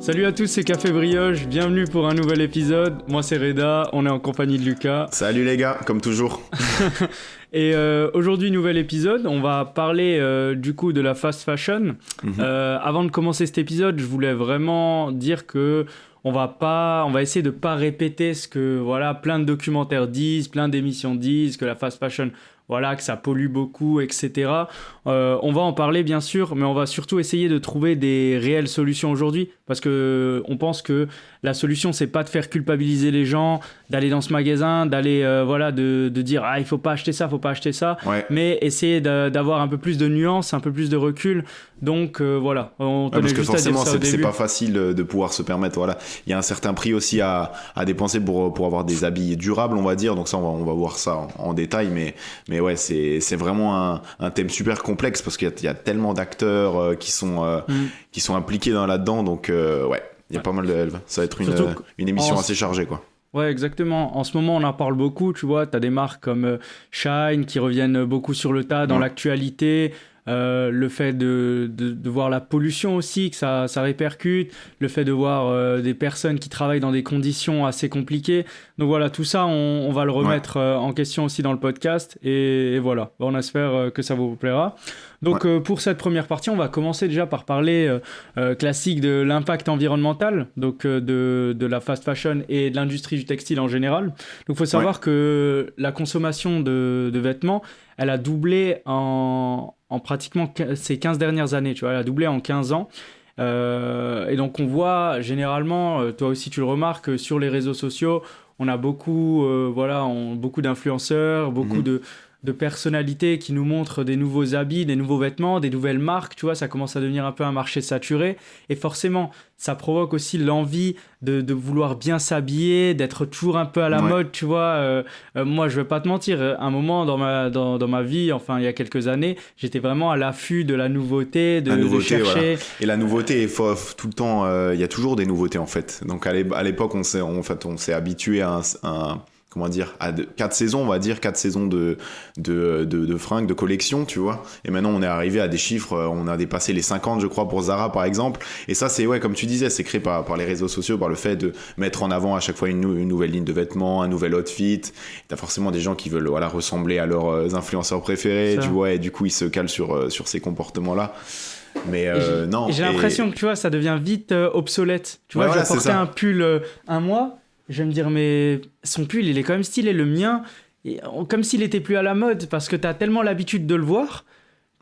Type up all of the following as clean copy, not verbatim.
Salut à tous, c'est Café Brioche, bienvenue pour un nouvel épisode. Moi c'est Reda, on est en compagnie de Lucas. Salut les gars, comme toujours. Et aujourd'hui, nouvel épisode, on va parler du coup de la fast fashion. Avant de commencer cet épisode, je voulais vraiment dire que on va essayer de pas répéter ce que plein de documentaires disent, plein d'émissions disent, que la fast fashion, que ça pollue beaucoup, etc. On va en parler bien sûr, mais on va surtout essayer de trouver des réelles solutions aujourd'hui, parce que on pense que la solution c'est pas de faire culpabiliser les gens, d'aller dans ce magasin, d'aller de dire il faut pas acheter ça, Ouais. mais essayer d'avoir un peu plus de nuances, un peu plus de recul. Donc on tenait parce que juste à dire forcément ça au c'est début. pas facile de pouvoir se permettre. Voilà, il y a un certain prix aussi à dépenser pour avoir des habits durables, on va dire. Donc ça on va voir ça en détail, mais ouais, c'est vraiment un thème super complexe parce qu'il y a tellement d'acteurs qui sont impliqués là-dedans. Donc il y a pas mal de... Ça va être une émission assez chargée, quoi. Ouais, exactement. En ce moment, on en parle beaucoup, tu vois. Tu as des marques comme Shine qui reviennent beaucoup sur le tas dans l'actualité. Le fait de voir la pollution aussi, que ça répercute. Le fait de voir des personnes qui travaillent dans des conditions assez compliquées. Donc voilà, tout ça, on va le remettre en question aussi dans le podcast. Et voilà, on espère que ça vous plaira. Donc pour cette première partie, on va commencer déjà par parler classique de l'impact environnemental, donc de la fast fashion et de l'industrie du textile en général. Donc il faut savoir que la consommation de vêtements, elle a doublé en pratiquement ces 15 dernières années, tu vois, elle a doublé en 15 ans. Et donc on voit généralement, toi aussi tu le remarques, sur les réseaux sociaux, on a beaucoup d'influenceurs, beaucoup de personnalités qui nous montrent des nouveaux habits, des nouveaux vêtements, des nouvelles marques, tu vois, ça commence à devenir un peu un marché saturé, et forcément, ça provoque aussi l'envie de vouloir bien s'habiller, d'être toujours un peu à la mode, tu vois. Moi, je vais pas te mentir, un moment dans ma vie, enfin, il y a quelques années, j'étais vraiment à l'affût de la nouveauté, de chercher... Voilà. Et la nouveauté, tout le temps, il y a toujours des nouveautés, en fait. Donc, à l'époque, on s'est habitué à à 4 saisons, on va dire, 4 saisons de fringues, de collections, tu vois. Et maintenant, on est arrivé à des chiffres, on a dépassé les 50, je crois, pour Zara, par exemple. Et ça, c'est, comme tu disais, c'est créé par les réseaux sociaux, par le fait de mettre en avant à chaque fois une nouvelle ligne de vêtements, un nouvel outfit. T'as forcément des gens qui veulent, ressembler à leurs influenceurs préférés, tu vois, et du coup, ils se calent sur ces comportements-là. Mais j'ai l'impression que, tu vois, ça devient vite obsolète. Tu vois, je vais porter un pull un mois, je vais me dire, mais son pull, il est quand même stylé, le mien, comme s'il était plus à la mode, parce que t'as tellement l'habitude de le voir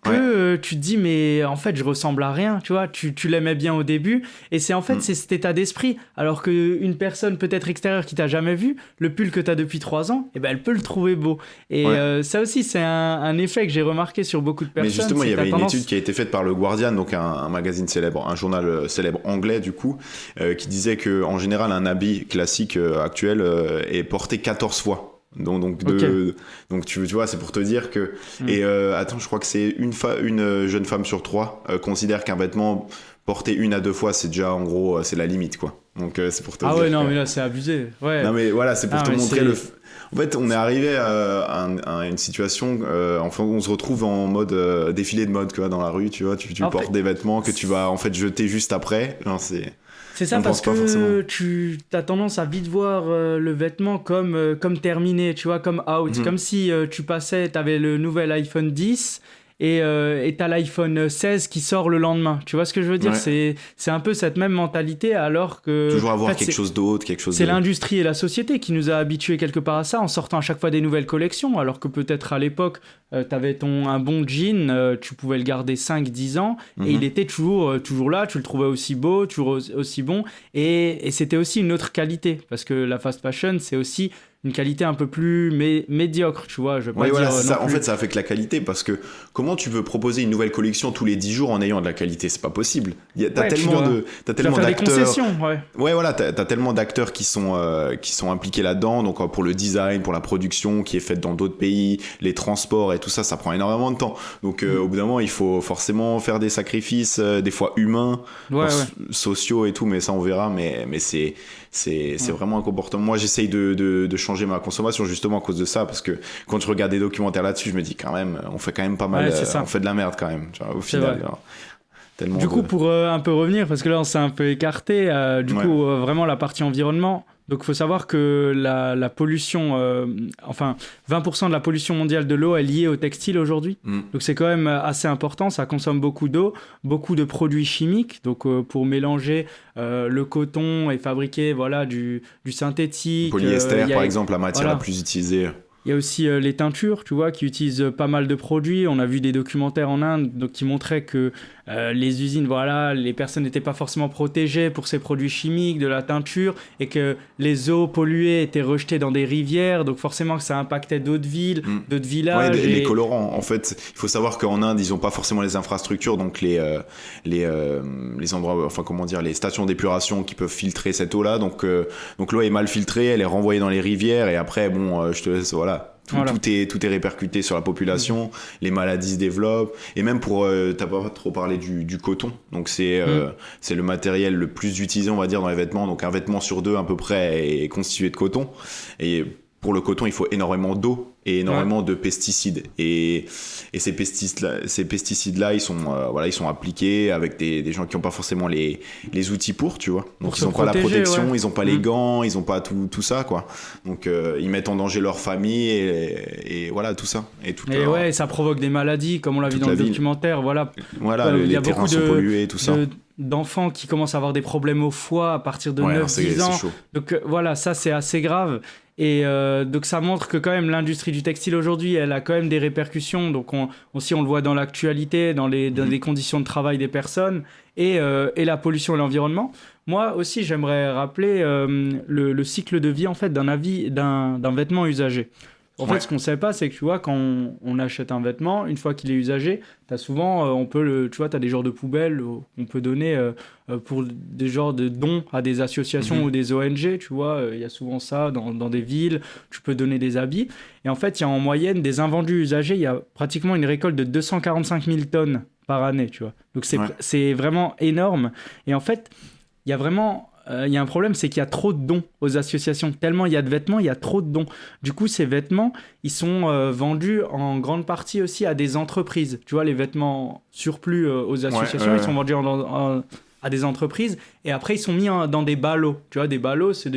que tu te dis, mais en fait, je ressemble à rien, tu vois, tu l'aimais bien au début, et c'est en fait, c'est cet état d'esprit, alors qu'une personne peut-être extérieure qui t'a jamais vu, le pull que t'as depuis 3 ans, elle peut le trouver beau. Et ça aussi, c'est un effet que j'ai remarqué sur beaucoup de personnes. Mais justement, il y avait une étude qui a été faite par le Guardian, donc un magazine célèbre, un journal célèbre anglais, du coup, qui disait qu'en général, un habit classique actuel est porté 14 fois. Donc tu vois, c'est pour te dire que et attends, je crois que c'est une jeune femme sur 3 considère qu'un vêtement porté 1 à 2 fois, c'est déjà en gros c'est la limite, quoi. Donc c'est pour te dire mais là c'est abusé. Non mais voilà, c'est pour te montrer en fait, on est arrivé à une situation enfin on se retrouve en mode défilé de mode, quoi, dans la rue, tu vois, tu portes des vêtements que tu vas en fait jeter juste après. C'est ça, parce que tu as tendance à vite voir le vêtement comme terminé, tu vois, comme out. Comme si tu avais le nouvel iPhone 10 et t'as l'iPhone 16 qui sort le lendemain. Tu vois ce que je veux dire ? C'est un peu cette même mentalité, alors que... Toujours avoir quelque chose d'autre, C'est l'industrie et la société qui nous a habitués quelque part à ça, en sortant à chaque fois des nouvelles collections, alors que peut-être à l'époque, t'avais un bon jean, tu pouvais le garder 5-10 ans, et il était toujours là, tu le trouvais aussi beau, toujours aussi bon, et c'était aussi une autre qualité, parce que la fast fashion, c'est aussi une qualité un peu plus médiocre, tu vois, je veux pas dire voilà, non ça, plus. en fait, ça affecte la qualité, parce que comment tu veux proposer une nouvelle collection tous les 10 jours en ayant de la qualité ? C'est pas possible. T'as tellement d'acteurs. Des concessions, voilà, t'as tellement d'acteurs qui sont impliqués là-dedans, donc pour le design, pour la production qui est faite dans d'autres pays, les transports et tout ça, ça prend énormément de temps. Donc au bout d'un moment, il faut forcément faire des sacrifices, des fois humains, sociaux et tout, mais ça on verra, mais c'est vraiment un comportement. Moi, j'essaye de changer ma consommation justement à cause de ça, parce que quand je regarde des documentaires là-dessus, je me dis quand même, on fait quand même pas mal, on fait de la merde quand même, tu vois, au final. Du coup, pour un peu revenir, parce que là, on s'est un peu écarté, vraiment la partie environnement. Donc, il faut savoir que la pollution, 20% de la pollution mondiale de l'eau est liée au textile aujourd'hui. Donc, c'est quand même assez important. Ça consomme beaucoup d'eau, beaucoup de produits chimiques. Donc, pour mélanger le coton et fabriquer du synthétique. Polyester, par exemple, la matière la plus utilisée. Il y a aussi les teintures, tu vois, qui utilisent pas mal de produits. On a vu des documentaires en Inde qui montraient que les usines, les personnes n'étaient pas forcément protégées pour ces produits chimiques, de la teinture, et que les eaux polluées étaient rejetées dans des rivières. Donc forcément que ça impactait d'autres villes, d'autres villages. Ouais, les colorants. En fait, il faut savoir qu'en Inde, ils n'ont pas forcément les infrastructures, donc les endroits, les stations d'épuration qui peuvent filtrer cette eau-là. Donc l'eau est mal filtrée, elle est renvoyée dans les rivières, et après, je te laisse, Tout est répercuté sur la population, les maladies se développent, et même t'as pas trop parlé du coton, donc c'est le matériel le plus utilisé, on va dire, dans les vêtements. Donc un vêtement sur 2 à peu près est constitué de coton, et pour le coton il faut énormément d'eau et énormément de pesticides, et ces pesticides-là ils sont appliqués avec des gens qui n'ont pas forcément les outils tu vois, donc ils n'ont pas la protection, ils n'ont pas les gants, ils n'ont pas tout ça, quoi. Donc ils mettent en danger leur famille et voilà, tout ça, et ça provoque des maladies comme on l'a vu dans le documentaire. Les terrains sont pollués, tout ça, d'enfants qui commencent à avoir des problèmes au foie à partir de 9-10 ans. Donc ça c'est assez grave. Et donc ça montre que quand même l'industrie du textile aujourd'hui, elle a quand même des répercussions. Donc on le voit dans l'actualité, dans les conditions de travail des personnes et la pollution et l'environnement. Moi aussi, j'aimerais rappeler le cycle de vie en fait d'un vêtement usagé. En fait, ce qu'on ne sait pas, c'est que tu vois, quand on achète un vêtement, une fois qu'il est usagé, tu as souvent, tu as des genres de poubelles qu'on peut donner pour des genres de dons à des associations ou des ONG, tu vois. Il y a souvent ça dans des villes, tu peux donner des habits. Et en fait, il y a en moyenne des invendus usagés, il y a pratiquement une récolte de 245 000 tonnes par année, tu vois. Donc c'est vraiment énorme. Et en fait, il y a vraiment... il y a un problème, c'est qu'il y a trop de dons aux associations. Tellement il y a de vêtements, il y a trop de dons. Du coup, ces vêtements, ils sont vendus en grande partie aussi à des entreprises. Tu vois, les vêtements surplus aux associations, ils sont vendus à des entreprises. Et après, ils sont mis dans des ballots. Tu vois, des ballots, c'est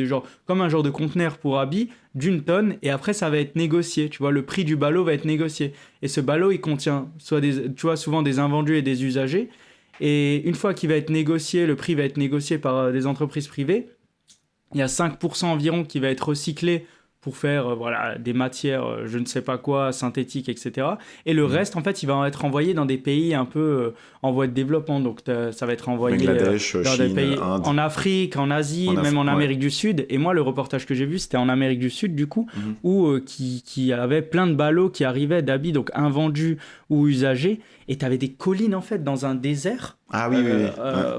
comme un genre de conteneur pour habits d'1 tonne. Et après, ça va être négocié. Tu vois, le prix du ballot va être négocié. Et ce ballot, il contient souvent des invendus et des usagers. Et une fois qu'il va être négocié, le prix va être négocié par des entreprises privées, il y a 5% environ qui va être recyclé pour faire des matières, je ne sais pas quoi, synthétiques, etc. Et le reste, en fait, il va être envoyé dans des pays un peu en voie de développement. Donc, ça va être envoyé Bangladesh, dans Chine, des pays Inde. en Afrique, en Asie, même en Amérique du Sud. Et moi, le reportage que j'ai vu, c'était en Amérique du Sud, du coup, où qui avait plein de ballots qui arrivaient d'habits, donc invendus ou usagés. Et tu avais des collines, en fait, dans un désert. Ah oui.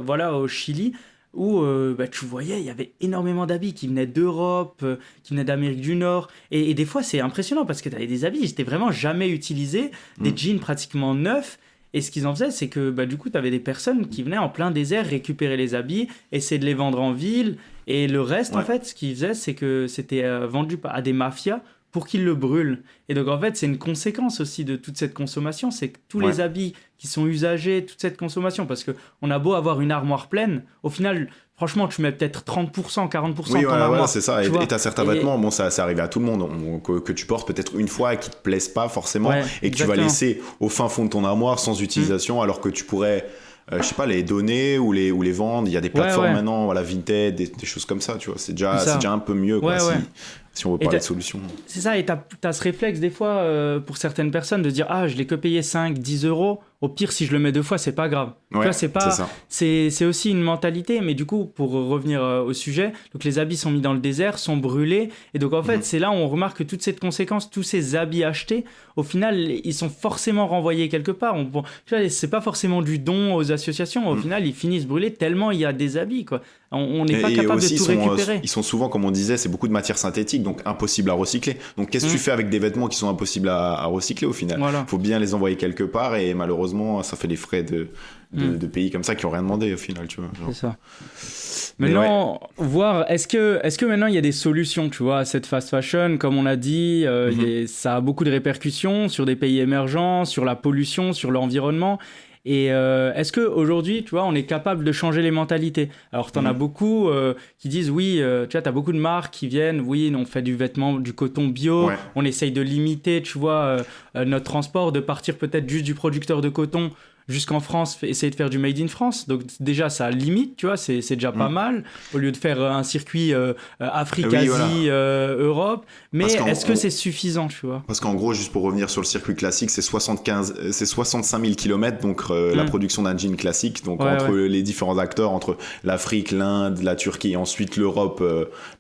Au Chili, où tu voyais, il y avait énormément d'habits qui venaient d'Europe, qui venaient d'Amérique du Nord. Et des fois, c'est impressionnant parce que tu avais des habits qui n'étaient vraiment jamais utilisés, des jeans pratiquement neufs. Et ce qu'ils en faisaient, c'est que du coup, tu avais des personnes qui venaient en plein désert récupérer les habits, essayer de les vendre en ville. Et le reste, en fait, ce qu'ils faisaient, c'est que c'était vendu à des mafias pour qu'ils le brûlent. Et donc, en fait, c'est une conséquence aussi de toute cette consommation, c'est que tous les habits qui sont usagés, toute cette consommation, parce qu'on a beau avoir une armoire pleine, au final, franchement, tu mets peut-être 30%, 40% dans l'armoire. C'est ça. Et t'as certains vêtements, ça arrive à tout le monde, que tu portes peut-être une fois et qui te plaisent pas forcément, et que tu vas laisser au fin fond de ton armoire sans utilisation, alors que tu pourrais... je sais pas, les donner ou les vendre. Il y a des plateformes maintenant, Vinted, des choses comme ça, tu vois. C'est déjà un peu mieux, quoi, si on veut parler de solutions. C'est ça, et t'as ce réflexe des fois pour certaines personnes de dire je l'ai que payé 5, 10 euros. Au pire, si je le mets 2 fois, c'est pas grave. Tu vois, c'est aussi une mentalité. Mais du coup, pour revenir au sujet, donc les habits sont mis dans le désert, sont brûlés. Et donc, en fait, c'est là où on remarque que toute cette conséquence, tous ces habits achetés, au final, ils sont forcément renvoyés quelque part. Tu vois, c'est pas forcément du don aux associations. Au final, ils finissent brûlés tellement il y a des habits, quoi. On n'est pas capable de tout récupérer. Ils sont souvent, comme on disait, c'est beaucoup de matières synthétiques, donc impossible à recycler. Donc, qu'est-ce que tu fais avec des vêtements qui sont impossibles à recycler au final ? Faut bien les envoyer quelque part, et malheureusement, ça fait les frais de pays comme ça qui ont rien demandé au final, tu vois. C'est ça. Maintenant, voir, est-ce que maintenant il y a des solutions, tu vois, à cette fast fashion, comme on a dit, ça a beaucoup de répercussions sur des pays émergents, sur la pollution, sur l'environnement. Et est-ce qu'aujourd'hui, tu vois, on est capable de changer les mentalités? Alors, tu en as beaucoup qui disent, oui, tu vois, tu as beaucoup de marques qui viennent, oui, on fait du vêtement, du coton bio, on essaye de limiter, tu vois, notre transport, de partir peut-être juste du producteur de coton jusqu'en France, essayer de faire du made in France. Donc déjà, ça limite, tu vois, c'est déjà pas mal, au lieu de faire un circuit Afrique, Asie, Europe. Mais est-ce que c'est suffisant, tu vois? Parce qu'en gros, juste pour revenir sur le circuit classique, c'est 65 000 km, donc la production d'un jean classique, donc entre les différents acteurs, entre l'Afrique, l'Inde, la Turquie et ensuite l'Europe,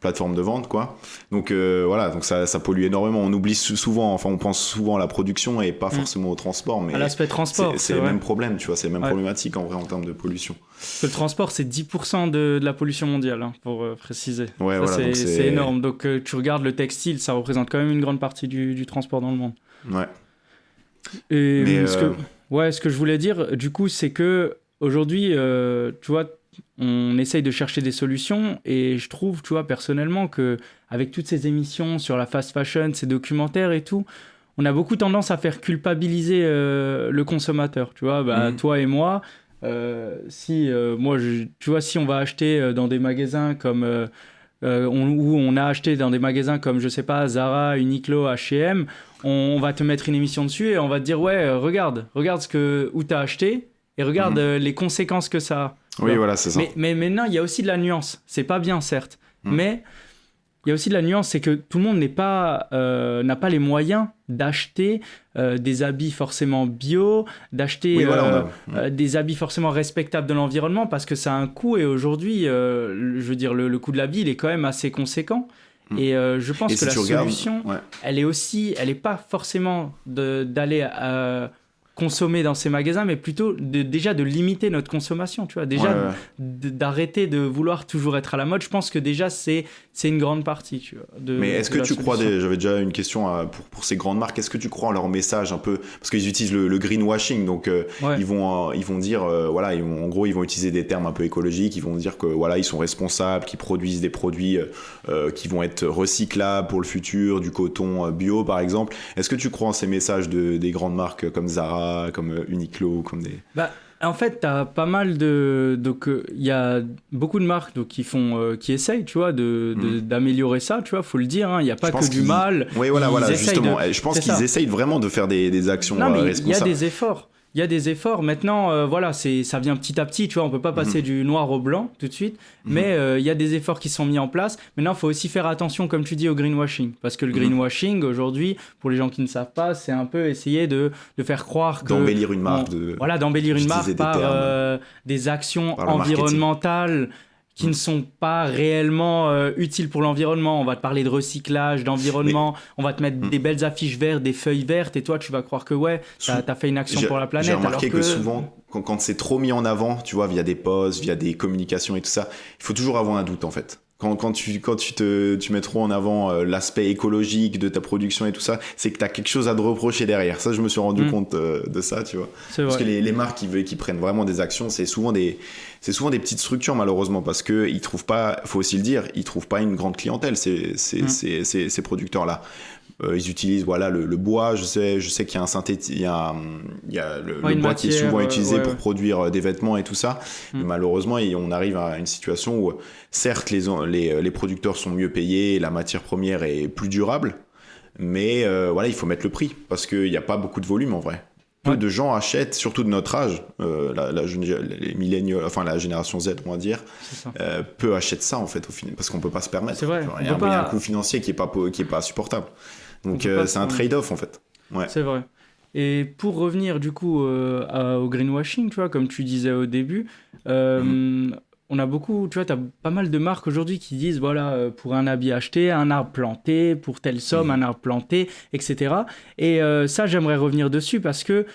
plateforme de vente, quoi. Donc voilà, donc ça pollue énormément. On oublie souvent, enfin on pense souvent à la production et pas forcément au transport, mais à l'aspect transport, c'est le même problème, tu vois, c'est la même problématique en vrai en termes de pollution. Le transport, c'est 10% de la pollution mondiale, hein, pour préciser. Ouais, ça, voilà, c'est énorme. Donc tu regardes le textile, ça représente quand même une grande partie du transport dans le monde. Ouais. Et ce que je voulais dire, du coup, c'est que aujourd'hui, tu vois, on essaye de chercher des solutions et je trouve, tu vois, personnellement, que avec toutes ces émissions sur la fast fashion, ces documentaires et tout, on a beaucoup tendance à faire culpabiliser le consommateur. Tu vois, toi et moi, si on va acheter dans des magasins comme où on a acheté dans des magasins comme, je sais pas, Zara, Uniqlo, H&M, on va te mettre une émission dessus et on va te dire regarde où t'as acheté et regarde les conséquences que ça a. Oui, voilà, c'est ça. Mais maintenant, il y a aussi de la nuance. C'est pas bien, certes, mais il y a aussi de la nuance, c'est que tout le monde n'a pas les moyens d'acheter des habits forcément bio, d'acheter des habits forcément respectables de l'environnement, parce que ça a un coût, et aujourd'hui, je veux dire, le coût de l'habit, il est quand même assez conséquent. Et je pense que la solution, elle est pas forcément d'aller consommer dans ces magasins, mais plutôt déjà de limiter notre consommation, tu vois, déjà d'arrêter de vouloir toujours être à la mode. Je pense que déjà c'est une grande partie, tu vois. Mais est-ce que tu crois, j'avais déjà une question pour ces grandes marques, est-ce que tu crois en leur message un peu, parce qu'ils utilisent le greenwashing, donc ils vont dire en gros ils vont utiliser des termes un peu écologiques, ils vont dire que voilà, ils sont responsables, qu'ils produisent des produits qui vont être recyclables pour le futur, du coton bio par exemple. Est-ce que tu crois en ces messages des grandes marques comme Zara, comme Uniqlo, comme des... En fait, t'as pas mal donc il y a beaucoup de marques donc, qui essayent, tu vois, d'améliorer ça, tu vois, faut le dire, hein, il y a pas que du mal. Oui, voilà, justement, je pense qu'ils essayent vraiment de faire des actions responsables. Il y a des efforts. Il y a des efforts. Maintenant, ça vient petit à petit. Tu vois, on peut pas passer du noir au blanc tout de suite. Mais il y a des efforts qui sont mis en place. Maintenant, il faut aussi faire attention, comme tu dis, au greenwashing. Parce que le greenwashing, aujourd'hui, pour les gens qui ne savent pas, c'est un peu essayer de faire croire que... D'embellir une marque. D'embellir une marque par des actions environnementales qui ne sont pas réellement utiles pour l'environnement. On va te parler de recyclage, d'environnement, on va te mettre des belles affiches vertes, des feuilles vertes, et toi, tu vas croire que t'as fait une action pour la planète. J'ai remarqué que souvent, quand c'est trop mis en avant, tu vois, via des posts, via des communications et tout ça, il faut toujours avoir un doute, en fait. Quand tu mets trop en avant l'aspect écologique de ta production et tout ça, c'est que tu as quelque chose à te reprocher derrière. Ça, je me suis rendu compte de ça, tu vois. Parce que les marques qui prennent vraiment des actions, c'est souvent des petites structures, malheureusement, parce qu'ils trouvent pas, faut aussi le dire, ils trouvent pas une grande clientèle, ces producteurs-là. Ils utilisent le bois, je sais qu'il y a le bois qui est souvent utilisé pour produire des vêtements et tout ça. Mais malheureusement, on arrive à une situation où certes les producteurs sont mieux payés, la matière première est plus durable, mais il faut mettre le prix parce qu'il n'y a pas beaucoup de volume en vrai. Peu de gens achètent, surtout de notre âge, les milléniaux, enfin la génération Z, on va dire, peu achètent ça en fait au final, parce qu'on peut pas se permettre. C'est vrai. Il y a un coût financier qui est pas supportable. Donc c'est un trade-off en fait. Ouais. C'est vrai. Et pour revenir du coup au greenwashing, tu vois, comme tu disais au début, on a beaucoup, tu vois, tu as pas mal de marques aujourd'hui qui disent, pour un habit acheté, un arbre planté, pour telle somme, un arbre planté, etc. Et ça, j'aimerais revenir dessus parce que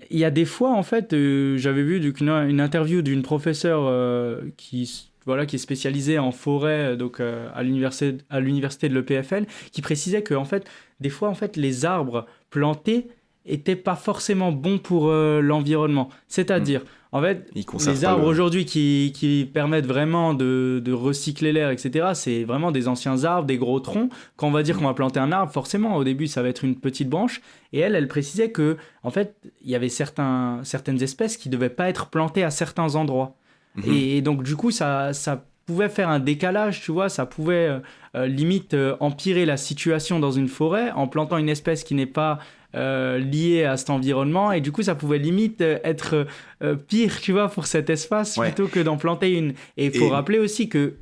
il y a des fois, en fait, j'avais vu une interview d'une professeure qui est spécialisée en forêt, donc à l'université de l'EPFL, qui précisait que, en fait, des fois, en fait, les arbres plantés étaient pas forcément bons pour l'environnement. C'est-à-dire, En fait, Ils conservent les pas arbres le... aujourd'hui qui permettent vraiment de recycler l'air, etc., c'est vraiment des anciens arbres, des gros troncs. Quand on va dire qu'on va planter un arbre, forcément, au début, ça va être une petite branche. Et elle précisait que, en fait, il y avait certaines espèces qui ne devaient pas être plantées à certains endroits. Et donc, du coup, ça pouvait faire un décalage, tu vois, ça pouvait limite empirer la situation dans une forêt en plantant une espèce qui n'est pas liée à cet environnement, et du coup ça pouvait limite être pire, tu vois, pour cet espace, plutôt que d'en planter une. Et il faut rappeler aussi que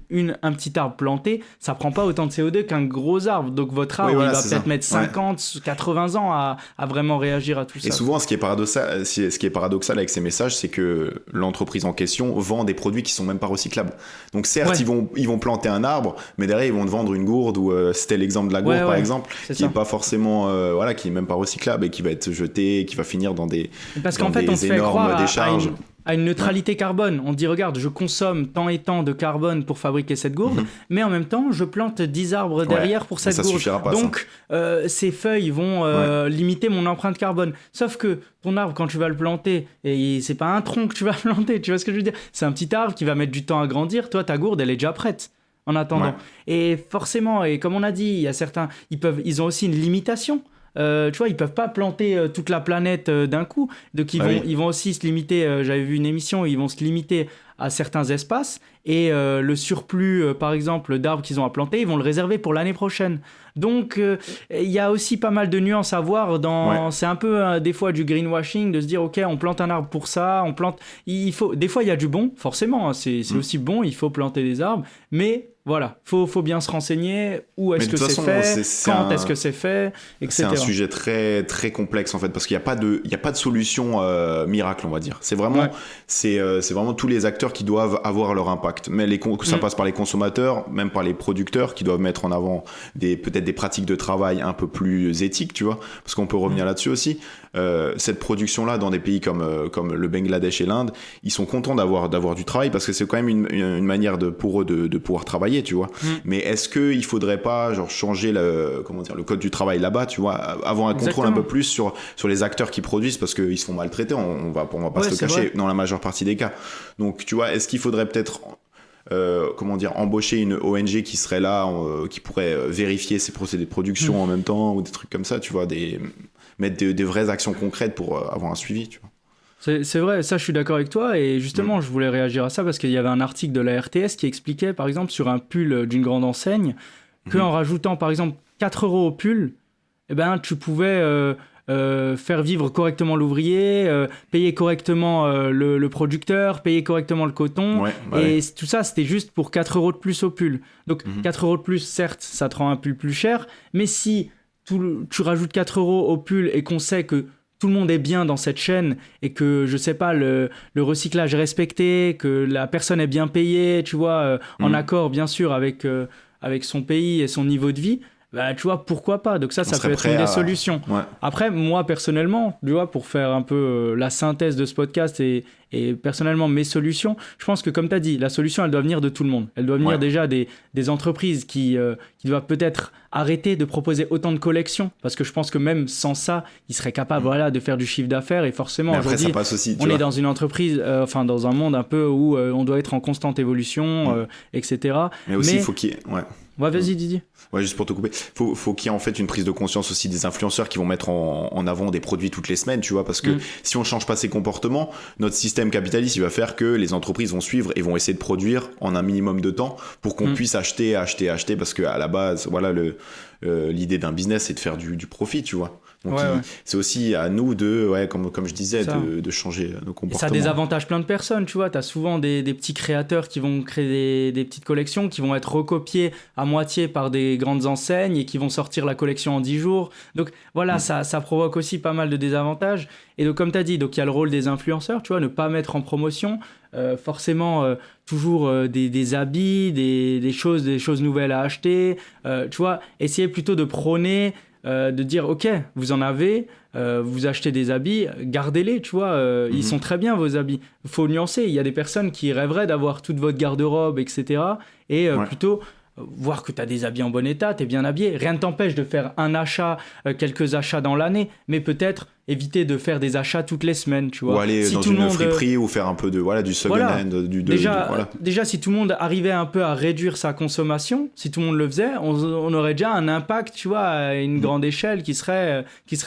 un petit arbre planté, ça prend pas autant de CO2 qu'un gros arbre, donc votre arbre il va peut-être mettre 50, 80 ans à vraiment réagir à tout ça. Et souvent ce qui est paradoxal avec ces messages, c'est que l'entreprise en question vend des produits qui sont même pas recyclables. Donc certes, ils vont planter un arbre, mais derrière ils vont te vendre une gourde, ou c'était l'exemple de la gourde par exemple, qui est pas forcément qui est même pas recyclable et qui va être jeté, qui va finir dans des parce qu'en fait on se fait croire à une neutralité carbone. On dit regarde, je consomme tant et tant de carbone pour fabriquer cette gourde, mais en même temps je plante 10 arbres derrière pour cette gourde, donc ces feuilles vont limiter mon empreinte carbone. Sauf que ton arbre, quand tu vas le planter, et c'est pas un tronc que tu vas planter, tu vois ce que je veux dire, c'est un petit arbre qui va mettre du temps à grandir. Toi ta gourde elle est déjà prête en attendant, et forcément, et comme on a dit, il y a certains, ils ont aussi une limitation. Tu vois, ils peuvent pas planter toute la planète d'un coup, donc ils vont aussi se limiter. J'avais vu une émission où ils vont se limiter à certains espaces, et le surplus, par exemple, d'arbres qu'ils ont à planter, ils vont le réserver pour l'année prochaine. Donc il y a aussi pas mal de nuances à voir dans... C'est un peu des fois du greenwashing, de se dire ok, on plante un arbre pour ça, on plante... Des fois il y a du bon, forcément, c'est aussi bon, il faut planter des arbres, mais voilà, faut bien se renseigner, où est-ce que c'est fait, quand est-ce que c'est fait, etc. C'est un sujet très, très complexe en fait, parce qu'il n'y a pas de solution miracle, on va dire. C'est vraiment, c'est vraiment tous les acteurs qui doivent avoir leur impact. Mais ça passe par les consommateurs, même par les producteurs qui doivent mettre en avant peut-être des pratiques de travail un peu plus éthiques, tu vois, parce qu'on peut revenir là-dessus aussi. Cette production-là, dans des pays comme le Bangladesh et l'Inde, ils sont contents d'avoir du travail, parce que c'est quand même une manière pour eux de pouvoir travailler, tu vois. Mais est-ce qu'il faudrait pas changer le code du travail là-bas, tu vois, avoir un contrôle un peu plus sur les acteurs qui produisent, parce qu'ils se font maltraiter, on va pas se le cacher, dans la majeure partie des cas. Donc tu vois, est-ce qu'il faudrait peut-être embaucher une ONG qui serait là, qui pourrait vérifier ces procédés de production en même temps, ou des trucs comme ça, tu vois, mettre des vraies actions concrètes pour avoir un suivi, tu vois. C'est vrai, ça je suis d'accord avec toi, et justement je voulais réagir à ça parce qu'il y avait un article de la RTS qui expliquait par exemple sur un pull d'une grande enseigne qu'en rajoutant par exemple 4 € au pull, eh ben, tu pouvais faire vivre correctement l'ouvrier, payer correctement le producteur, payer correctement le coton, et tout ça c'était juste pour 4 € de plus au pull. Donc 4 € de plus, certes ça te rend un pull plus cher, mais si tu rajoutes 4 € au pull et qu'on sait que tout le monde est bien dans cette chaîne, et que, je sais pas, le recyclage est respecté, que la personne est bien payée, tu vois, en accord, bien sûr, avec son pays et son niveau de vie, bah, tu vois, pourquoi pas. Donc ça peut être une des solutions. Après, moi, personnellement, tu vois, pour faire un peu la synthèse de ce podcast et personnellement, mes solutions, je pense que, comme tu as dit, la solution, elle doit venir de tout le monde. Elle doit venir déjà des entreprises qui doivent peut-être arrêter de proposer autant de collections, parce que je pense que même sans ça, ils seraient capables de faire du chiffre d'affaires, et forcément, mais après, aujourd'hui, ça passe aussi, on est dans une entreprise, dans un monde un peu où on doit être en constante évolution, etc. Mais aussi, il faut qu'il y ait... Ouais, vas-y Didier. Ouais, juste pour te couper, faut qu'il y ait en fait une prise de conscience aussi des influenceurs qui vont mettre en avant des produits toutes les semaines, tu vois, parce que si on change pas ces comportements, notre système capitaliste, il va faire que les entreprises vont suivre et vont essayer de produire en un minimum de temps pour qu'on puisse acheter, parce que à la base, voilà, l'idée d'un business, c'est de faire du profit, tu vois. Donc c'est aussi à nous comme je disais, de changer nos comportements. Et ça désavantage plein de personnes, tu vois. T'as souvent des petits créateurs qui vont créer des petites collections qui vont être recopiées à moitié par des grandes enseignes et qui vont sortir la collection en 10 jours. Donc voilà, ça provoque aussi pas mal de désavantages. Et donc, comme tu as dit, donc il y a le rôle des influenceurs, tu vois, ne pas mettre en promotion forcément toujours des habits, des choses nouvelles à acheter. Tu vois, essayer plutôt de prôner, de dire ok, vous en avez, vous achetez des habits, gardez-les, tu vois, ils sont très bien vos habits. Il faut nuancer, il y a des personnes qui rêveraient d'avoir toute votre garde-robe, etc. Et plutôt voir que tu as des habits en bon état, tu es bien habillé. Rien ne t'empêche de faire un achat, quelques achats dans l'année, mais peut-être éviter de faire des achats toutes les semaines, tu vois. Ou aller si dans tout le une monde, friperie ou faire un peu de du second voilà. hand, Déjà, si tout le monde arrivait un peu à réduire sa consommation, si tout le monde le faisait, on aurait déjà un impact, tu vois, à une grande échelle qui serait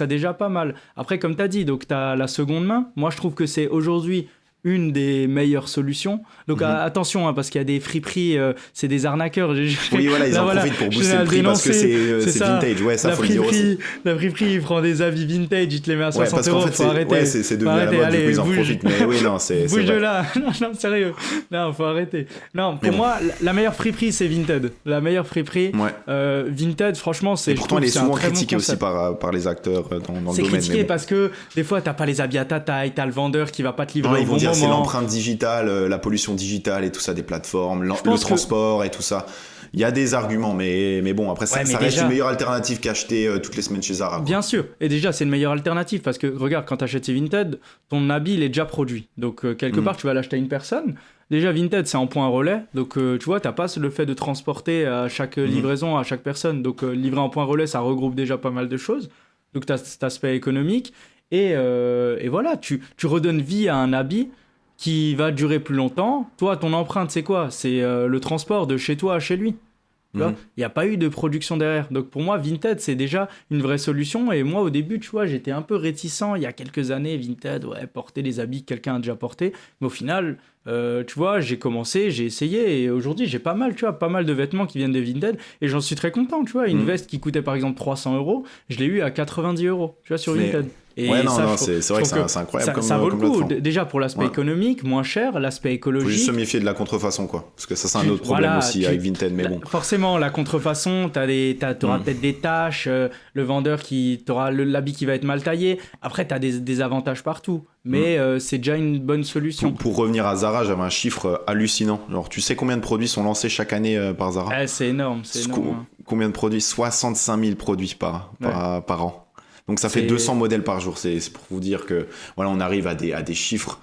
déjà pas mal. Après, comme tu as dit, donc tu as la seconde main. Moi, je trouve que c'est aujourd'hui une des meilleures solutions. Donc attention, hein, parce qu'il y a des friperies, c'est des arnaqueurs. Oui, voilà, ils en profitent pour booster le prix parce que c'est vintage. Ouais, ça faut le dire aussi. La friperie, il prend des habits vintage, il te les met à 60 €. Euros, Fait, faut arrêter. Ouais, c'est devenu la mode, du coup, ils en profitent. Mais oui, non, c'est bouge de là. Non, sérieux. Non, faut arrêter. Non, pour moi, la meilleure friperie, c'est Vinted. La meilleure friperie, Vinted, franchement, c'est... Et pourtant, elle est souvent critiquée aussi par les acteurs dans le domaine. C'est critiqué parce que des fois, t'as pas les habits à ta taille, t'as le vendeur qui va pas te livrer au bon moment. C'est l'empreinte digitale, la pollution digitale et tout ça des plateformes, le transport et tout ça. Il y a des arguments, mais bon, après, ça reste une meilleure alternative qu'acheter toutes les semaines chez Zara. Quoi. Bien sûr, et déjà, c'est une meilleure alternative parce que, regarde, quand tu achètes chez Vinted, ton habit, il est déjà produit. Donc, quelque part, tu vas l'acheter à une personne. Déjà, Vinted, c'est en point relais. Donc, tu vois, tu n'as pas le fait de transporter à chaque livraison, à chaque personne. Donc, livrer en point relais, ça regroupe déjà pas mal de choses. Donc, tu as cet aspect économique. Et voilà, tu redonnes vie à un habit qui va durer plus longtemps. Toi, ton empreinte, c'est quoi ? C'est le transport de chez toi à chez lui. Il n'y a pas eu de production derrière. Donc pour moi, Vinted, c'est déjà une vraie solution. Et moi, au début, tu vois, j'étais un peu réticent. Il y a quelques années, Vinted, porter les habits que quelqu'un a déjà portés. Mais au final, tu vois, j'ai commencé, j'ai essayé. Et aujourd'hui, j'ai pas mal de vêtements qui viennent de Vinted. Et j'en suis très content, tu vois. Une veste qui coûtait par exemple 300 €, je l'ai eu à 90 €, tu vois, sur Vinted. Et c'est vrai que c'est incroyable ça vaut le coup. plateforme. Déjà pour l'aspect économique, moins cher, l'aspect écologique. Faut juste se méfier de la contrefaçon, quoi. Parce que ça, c'est un autre problème aussi avec Vinted, mais bon. Forcément, la contrefaçon, t'auras peut-être des taches, le vendeur t'aura l'habit qui va être mal taillé. Après, t'as des avantages partout. Mais c'est déjà une bonne solution. Pour revenir à Zara, j'avais un chiffre hallucinant. Alors, tu sais combien de produits sont lancés chaque année par Zara ? C'est énorme. Combien de produits ? 65 000 produits par an. Donc ça fait 200 modèles par jour. C'est pour vous dire que voilà, on arrive à des chiffres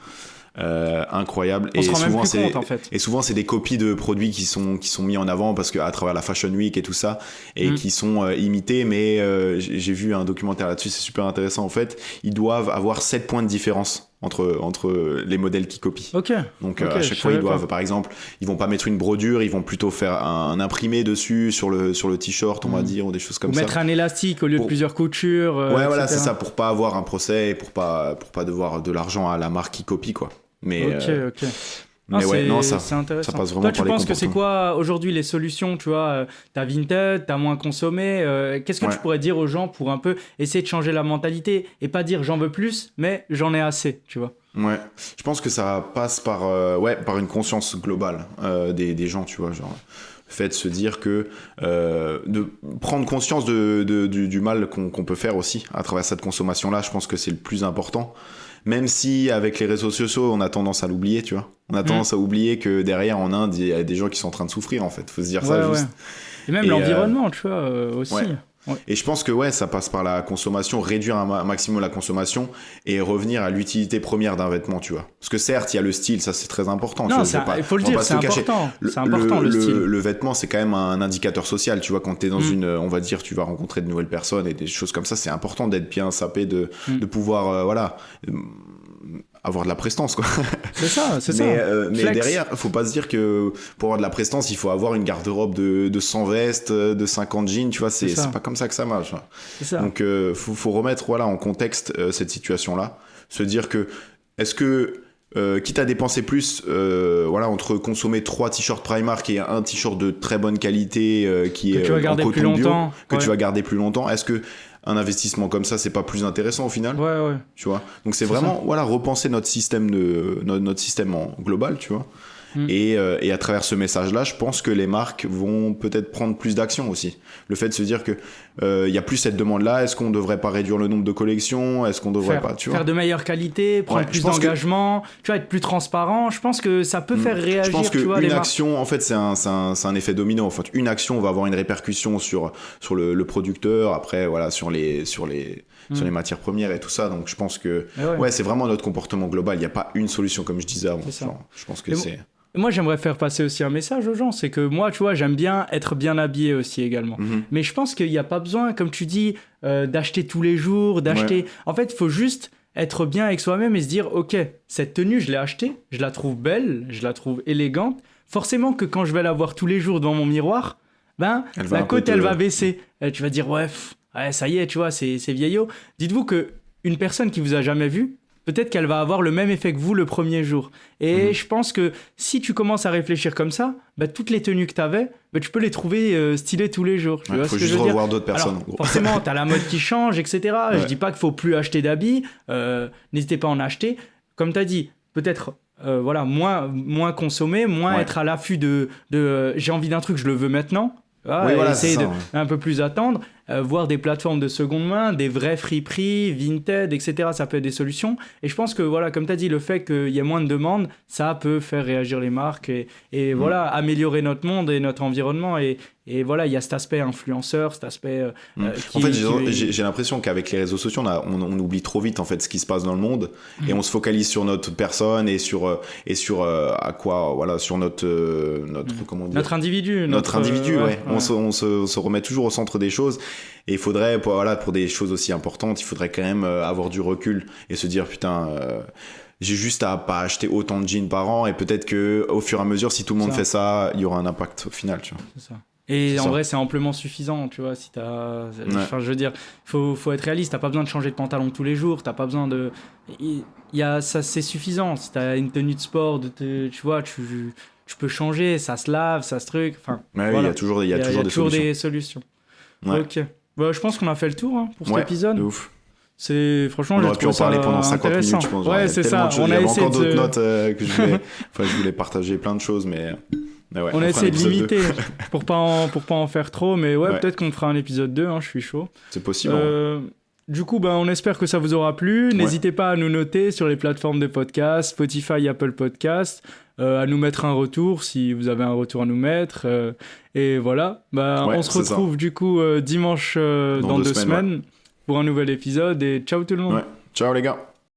incroyables. On se rend même plus compte, en fait. Et souvent, c'est des copies de produits qui sont mis en avant parce qu'à travers la Fashion Week et tout ça, et qui sont imités. Mais j'ai vu un documentaire là-dessus, c'est super intéressant en fait. Ils doivent avoir 7 points de différence entre les modèles qui copient. Donc à chaque fois, ils doivent, par exemple, ils vont pas mettre une brodure, ils vont plutôt faire un imprimé dessus sur le t-shirt, on va dire, ou des choses comme ça. Ou mettre un élastique au lieu de plusieurs coutures. Voilà, c'est ça, pour pas avoir un procès et pour pas devoir de l'argent à la marque qui copie, quoi. Mais Mais c'est intéressant. Ça passe vraiment. Toi, tu penses que c'est quoi aujourd'hui les solutions ? Tu vois, t'as Vinted, t'as moins consommé. Qu'est-ce que tu pourrais dire aux gens pour un peu essayer de changer la mentalité et pas dire j'en veux plus, mais j'en ai assez, tu vois ? Ouais, je pense que ça passe par une conscience globale des gens, tu vois, genre le fait de se dire que de prendre conscience du mal qu'on peut faire aussi à travers cette consommation-là, je pense que c'est le plus important. Même si avec les réseaux sociaux, on a tendance à l'oublier, tu vois. On a tendance à oublier que derrière, en Inde, il y a des gens qui sont en train de souffrir, en fait. Faut se dire ça juste. Et même l'environnement, tu vois, aussi. Ouais. Et je pense que ça passe par la consommation, réduire un maximum la consommation et revenir à l'utilité première d'un vêtement, tu vois. Parce que certes, il y a le style, ça c'est très important. Non, il faut le dire, c'est important. C'est important le style. Le vêtement, c'est quand même un indicateur social, tu vois. Quand t'es dans on va dire, tu vas rencontrer de nouvelles personnes et des choses comme ça, c'est important d'être bien sapé, de pouvoir, avoir de la prestance, quoi. C'est ça. Mais derrière, faut pas se dire que pour avoir de la prestance, il faut avoir une garde-robe de 100 vestes, de 50 jeans, tu vois, c'est pas comme ça que ça marche. C'est ça. Donc, faut remettre, en contexte cette situation-là. Se dire que, est-ce que, quitte à dépenser plus, entre consommer 3 t-shirts Primark et un t-shirt de très bonne qualité, qui est en coton bio, que tu vas garder plus longtemps, est-ce que un investissement comme ça, c'est pas plus intéressant au final ? Tu vois. Donc c'est vraiment repenser notre système en global, tu vois. Et à travers ce message-là, je pense que les marques vont peut-être prendre plus d'action aussi. Le fait de se dire que y a plus cette demande-là, est-ce qu'on devrait pas réduire le nombre de collections ? Est-ce qu'on devrait pas, tu vois ? Faire de meilleure qualité, prendre plus d'engagement, tu vois, être plus transparent. Je pense que ça peut faire réagir. Je pense tu vois, qu'une action, en fait, c'est un effet domino. En fait, une action va avoir une répercussion sur le producteur, après, sur les matières premières et tout ça. Donc, je pense que c'est vraiment notre comportement global. Il n'y a pas une solution, comme je disais avant. Je pense que c'est... moi, j'aimerais faire passer aussi un message aux gens. C'est que moi, tu vois, j'aime bien être bien habillé aussi également. Mais je pense qu'il n'y a pas besoin, comme tu dis, d'acheter tous les jours, d'acheter... Ouais. En fait, il faut juste être bien avec soi-même et se dire, OK, cette tenue, je l'ai achetée, je la trouve belle, je la trouve élégante. Forcément que quand je vais la voir tous les jours devant mon miroir, ben, la côte, elle va baisser. Et tu vas dire, ouais, ça y est, tu vois, c'est vieillot. Dites-vous qu'une personne qui vous a jamais vu, peut-être qu'elle va avoir le même effet que vous le premier jour. Et je pense que si tu commences à réfléchir comme ça, bah, toutes les tenues que tu avais, bah, tu peux les trouver stylées tous les jours. Il faut juste revoir d'autres personnes. Alors, forcément, tu as la mode qui change, etc. Ouais. Je dis pas qu'il faut plus acheter d'habits. N'hésitez pas à en acheter. Comme tu as dit, peut-être voilà, moins consommer, moins être à l'affût de j'ai envie d'un truc, je le veux maintenant. Oui, voilà, essayer un peu plus attendre, voir des plateformes de seconde main, des vrais friperies, Vinted, etc. Ça peut être des solutions. Et je pense que, voilà, comme tu as dit, le fait qu'il y ait moins de demandes, ça peut faire réagir les marques et voilà, améliorer notre monde et notre environnement. Et voilà, il y a cet aspect influenceur, cet aspect... en fait, j'ai l'impression qu'avec les réseaux sociaux, on oublie trop vite en fait, ce qui se passe dans le monde et on se focalise sur notre personne et sur à quoi, voilà, sur notre comment dire, notre individu. Notre individu, ouais. On se remet toujours au centre des choses. Et il faudrait, pour des choses aussi importantes, il faudrait quand même avoir du recul et se dire, putain... j'ai juste à pas acheter autant de jeans par an et peut-être qu'au fur et à mesure, si tout le monde fait ça, il y aura un impact au final, tu vois. C'est ça. Et en vrai, c'est amplement suffisant, tu vois, si t'as... Enfin, je veux dire, faut être réaliste, t'as pas besoin de changer de pantalon tous les jours, t'as pas besoin de... Ça, c'est suffisant, si t'as une tenue de sport, tu vois, tu peux changer, ça se lave, ça se truc, enfin... Ouais, voilà. Il y a toujours des solutions. Ouais. Ok. Bah, je pense qu'on a fait le tour pour cet épisode. De ouf. Franchement, on aurait pu en parler pendant 50 minutes, je pense. Ouais, c'est ça. On a essayé encore d'autres notes que je voulais partager plein de choses, mais ouais, on a essayé de limiter pour pas en faire trop, mais peut-être qu'on fera un épisode 2, je suis chaud. C'est possible. Du coup, on espère que ça vous aura plu. N'hésitez pas à nous noter sur les plateformes de podcast, Spotify, Apple Podcast, à nous mettre un retour si vous avez un retour à nous mettre. Et voilà, on se retrouve du coup dimanche dans 2 semaines pour un nouvel épisode. Et ciao tout le monde. Ciao les gars.